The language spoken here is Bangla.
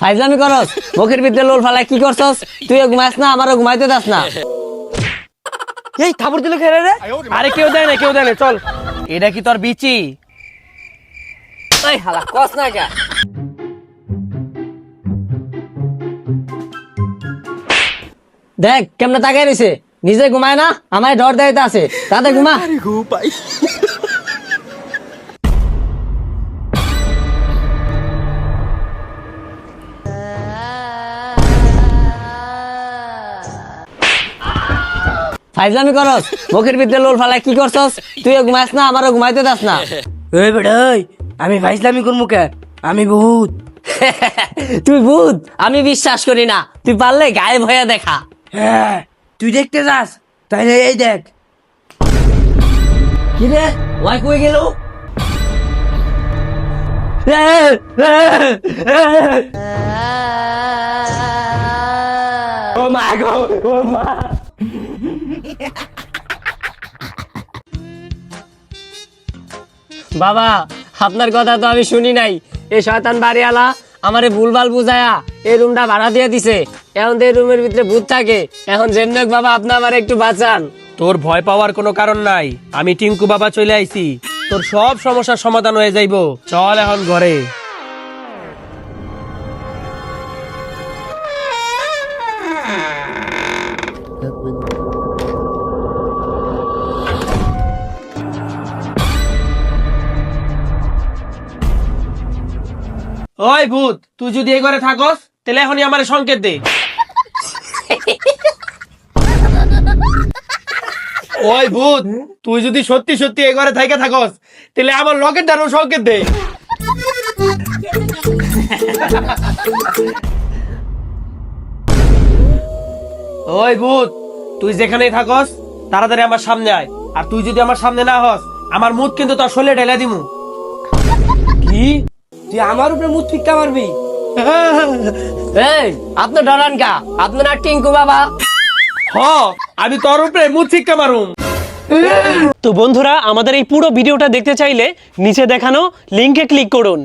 ফাইজলামি করস, মুখের ভিতরে লোল ফালাই কি করছস? তুইও ঘুমাস না, আমারও ঘুমাইতে দাস না। এই থাপড় দিল খেলে রে। আরে কেউ দেয় না, কেউ দেয় না, চল। এটা কি তোর বিচি? এই হালা কস না কে? দেখ কেমনে তাকাই রইছে, নিজে ঘুমায় না, আমায় ডর দেয়তে আছে। তাতে ঘুমা। ফাইজলামি করস, মুখের ভিতরে লোল ফালাই কি করছস? তুইও ঘুমাস না, আমারও ঘুমাইতে দাস না। ওই বেড়াই, আমি ফাইজলামি করবো কে? আমি ভূত। তুই ভূত? আমি বিশ্বাস করি না। তুই পারলে গায়েব হয়ে দেখা। হ্যাঁ, তুই দেখতে যাস? তাইলে এই দেখ। কি রে, ওয়াই কই গেল? ও মা গো, ও মা। বাবা, আপনার কথা তো আমি শুনি নাই। এই শয়তান বাড়িওয়ালা আমারে ভুলভাল বুঝায়া এই রুমটা ভাড়া দিয়ে দিছে। এখন তো এই রুমের ভিতরে ভূত থাকে। এখন যেন বাবা, আপনি আমার একটু বাঁচান। তোর ভয় পাওয়ার কোনো কারণ নাই। আমি টিঙ্কু বাবা চলে আইছি, তোর সব সমস্যার সমাধান হয়ে যাইবো। চল এখন ঘরে। ওই ভূত, তুই যদি এই ঘরে থাকস তাহলে এখনই আমার সংকেত দে। ওই ভূত, তুই যদি সত্যি সত্যি এই ঘরে থাইকা থাকস তাহলে আমার লকেট দারও সংকেত দে। ওই ভূত, তুই যেখানেই থাকস তাড়াতাড়ি আমার সামনে আয়। আর তুই যদি আমার সামনে না হস, আমার মুখ কিন্তু তোর শরীরে ঢেলে দিমু। কি? তুই আমার উপরে মুখ ফিক্কা মারবি? এই, আপনি ডরান কা? আপনি না টিঙ্কু বাবা? হ, আমি তোর উপরে মুখ ছিক্কা মারুম। তো বন্ধুরা, আমাদের এই পুরো ভিডিওটা দেখতে চাইলে নিচে দেখানো লিংকে ক্লিক করুন।